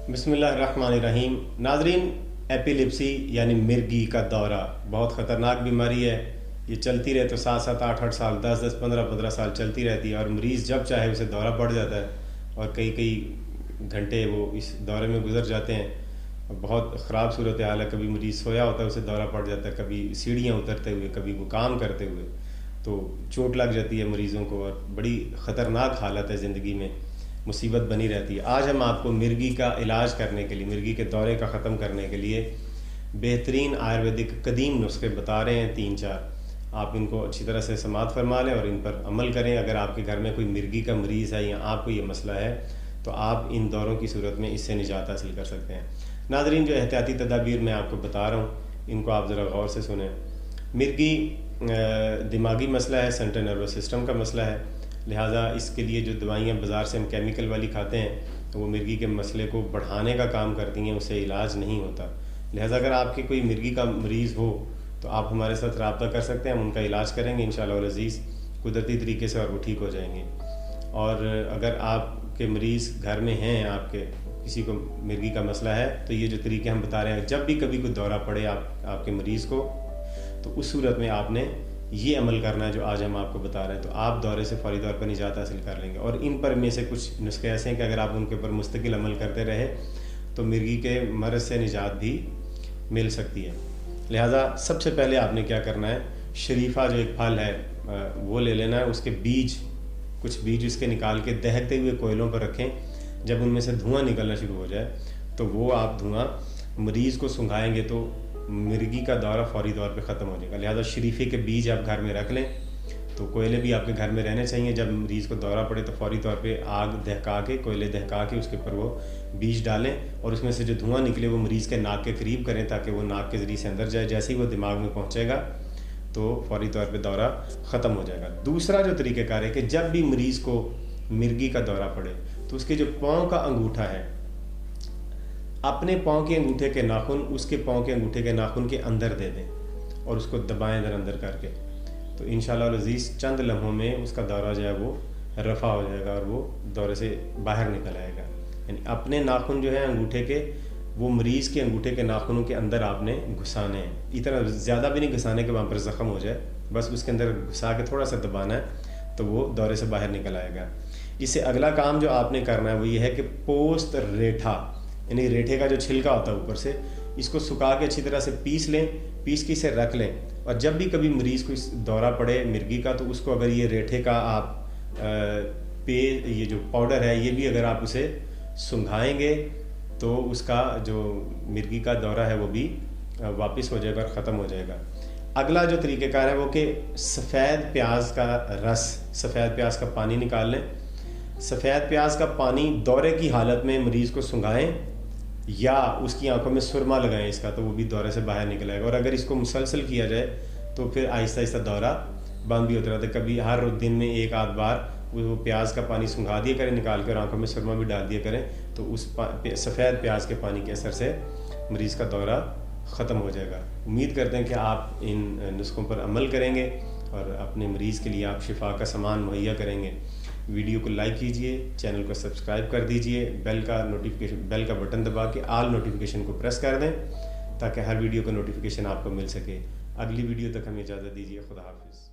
बिस्मिल्लाहिर्रहमानिर्रहीम। नाज़रीन, एपिलिप्सी यानी मिर्गी का दौरा बहुत ख़तरनाक बीमारी है। ये चलती रहे तो 7-7, 8-8 साल, 10-10, 15-15 साल चलती रहती है और मरीज़ जब चाहे उसे दौरा पड़ जाता है और कई कई घंटे वो इस दौरे में गुजर जाते हैं। और बहुत ख़राब सूरत हाल है। कभी मरीज़ सोया होता है उसे दौरा पड़ जाता है, कभी सीढ़ियाँ उतरते हुए, कभी वो काम करते हुए, तो चोट लग जाती है मरीज़ों को और बड़ी ख़तरनाक हालत है, ज़िंदगी में मुसीबत बनी रहती है। आज हम आपको मिर्गी का इलाज करने के लिए, मिर्गी के दौरे का ख़त्म करने के लिए बेहतरीन आयुर्वेदिक कदीम नुस्खे बता रहे हैं 3-4। आप इनको अच्छी तरह से समाअत फरमा लें और इन पर अमल करें। अगर आपके घर में कोई मिर्गी का मरीज़ है या आपको ये मसला है तो आप इन दौरों की सूरत में इससे निजात हासिल कर सकते हैं। नाज़रीन, जो एहतियाती तदाबीर मैं आपको बता रहा हूँ इनको आप ज़रा गौर से सुनें। मिर्गी दिमागी मसला है, सेंट्रल नर्वस सिस्टम का मसला है, लिहाजा इसके लिए जो दवाइयाँ बाज़ार से हम केमिकल वाली खाते हैं तो वो मिर्गी के मसले को बढ़ाने का काम करती हैं, उससे इलाज नहीं होता। लिहाजा अगर आपके कोई मिर्गी का मरीज़ हो तो आप हमारे साथ रब्ता कर सकते हैं, हम उनका इलाज करेंगे इंशाअल्लाह अज़ीज़ कुदरती तरीके से और वो ठीक हो जाएंगे। और अगर आपके मरीज़ घर में हैं, आपके किसी को मिर्गी का मसला है, तो ये जो तरीके हम बता रहे हैं, जब भी कभी कोई दौरा पड़े आपके मरीज़ को, तो उस सूरत में आपने ये अमल करना है जो आज हम आपको बता रहे हैं, तो आप दौरे से फौरी तौर पर निजात हासिल कर लेंगे। और इन पर में से कुछ नुस्खे ऐसे हैं कि अगर आप उनके ऊपर मुस्तकिल अमल करते रहे तो मिर्गी के मर्ज़ से निजात भी मिल सकती है। लिहाजा सबसे पहले आपने क्या करना है, शरीफा जो एक फल है वो ले लेना है। उसके बीज, कुछ बीज उसके निकाल के दहकते हुए कोयलों पर रखें। जब उनमें से धुआं निकलना शुरू हो जाए तो वो आप धुआं मरीज़ को सूंघाएंगे तो मिर्गी का दौरा फौरी तौर पे ख़त्म हो जाएगा। लिहाजा शरीफे के बीज आप घर में रख लें। तो कोयले भी आपके घर में रहने चाहिए। जब मरीज़ को दौरा पड़े तो फौरी तौर पे आग दहका के, कोयले दहका के उसके ऊपर वो बीज डालें और उसमें से जो धुआं निकले वो मरीज़ के नाक के करीब करें ताकि वो नाक के ज़रिए से अंदर जाए। जैसे ही वो दिमाग में पहुँचेगा तो फौरी तौर पर दौरा ख़त्म हो जाएगा। दूसरा जो तरीक़ेकार है कि जब भी मरीज़ को मिर्गी का दौरा पड़े तो उसके जो पाँव का अंगूठा है, अपने पाँव के अंगूठे के नाखून उसके पाँव के अंगूठे के नाखून के अंदर दे दें और उसको दबाएं इधर अंदर करके। तो इंशाअल्लाह अज़ीज़ चंद लम्हों में उसका दौरा जो है वो रफ़ा हो जाएगा और वो दौरे से बाहर निकल आएगा। यानी अपने नाखून जो है अंगूठे के, वो मरीज़ के अंगूठे के नाखूनों के अंदर आपने घुसाने हैं। इतना ज़्यादा भी नहीं घुसाने के वहाँ पर ज़ख़म हो जाए, बस उसके अंदर घुसा के थोड़ा सा दबाना है तो वो दौरे से बाहर निकल आएगा। इससे अगला काम जो आपने करना है वो ये है कि पोस्त रेठा, यानी रेठे का जो छिलका होता है ऊपर से, इसको सुखा के अच्छी तरह से पीस लें। पीस के इसे रख लें और जब भी कभी मरीज़ को इस दौरा पड़े मिर्गी का तो उसको अगर ये रेठे का आप ये जो पाउडर है ये भी अगर आप उसे सुंघाएंगे तो उसका जो मिर्गी का दौरा है वो भी वापस हो जाएगा और ख़त्म हो जाएगा। अगला जो तरीक़ेकार है वो कि सफ़ेद प्याज का रस, सफ़ेद प्याज का पानी निकाल लें। सफ़ेद प्याज का पानी दौरे की हालत में मरीज़ को सुंघाएं या उसकी आंखों में सुरमा लगाएं इसका, तो वो भी दौरे से बाहर निकल आएगा। और अगर इसको मुसलसल किया जाए तो फिर आहिस्ता आहिस्ता दौरा बंद भी होता रहता है। कभी हर दिन में एक आध बार वो प्याज का पानी सुंघा दिया करें निकाल कर, आंखों में सुरमा भी डाल दिया करें, तो उस सफ़ेद प्याज के पानी के असर से मरीज़ का दौरा ख़त्म हो जाएगा। उम्मीद करते हैं कि आप इन नुस्खों पर अमल करेंगे और अपने मरीज़ के लिए आप शिफा का सामान मुहैया करेंगे। वीडियो को लाइक कीजिए, चैनल को सब्सक्राइब कर दीजिए, बेल का बटन दबा के ऑल नोटिफिकेशन को प्रेस कर दें ताकि हर वीडियो का नोटिफिकेशन आपको मिल सके। अगली वीडियो तक हमें इजाज़त दीजिए। खुदा हाफिज़।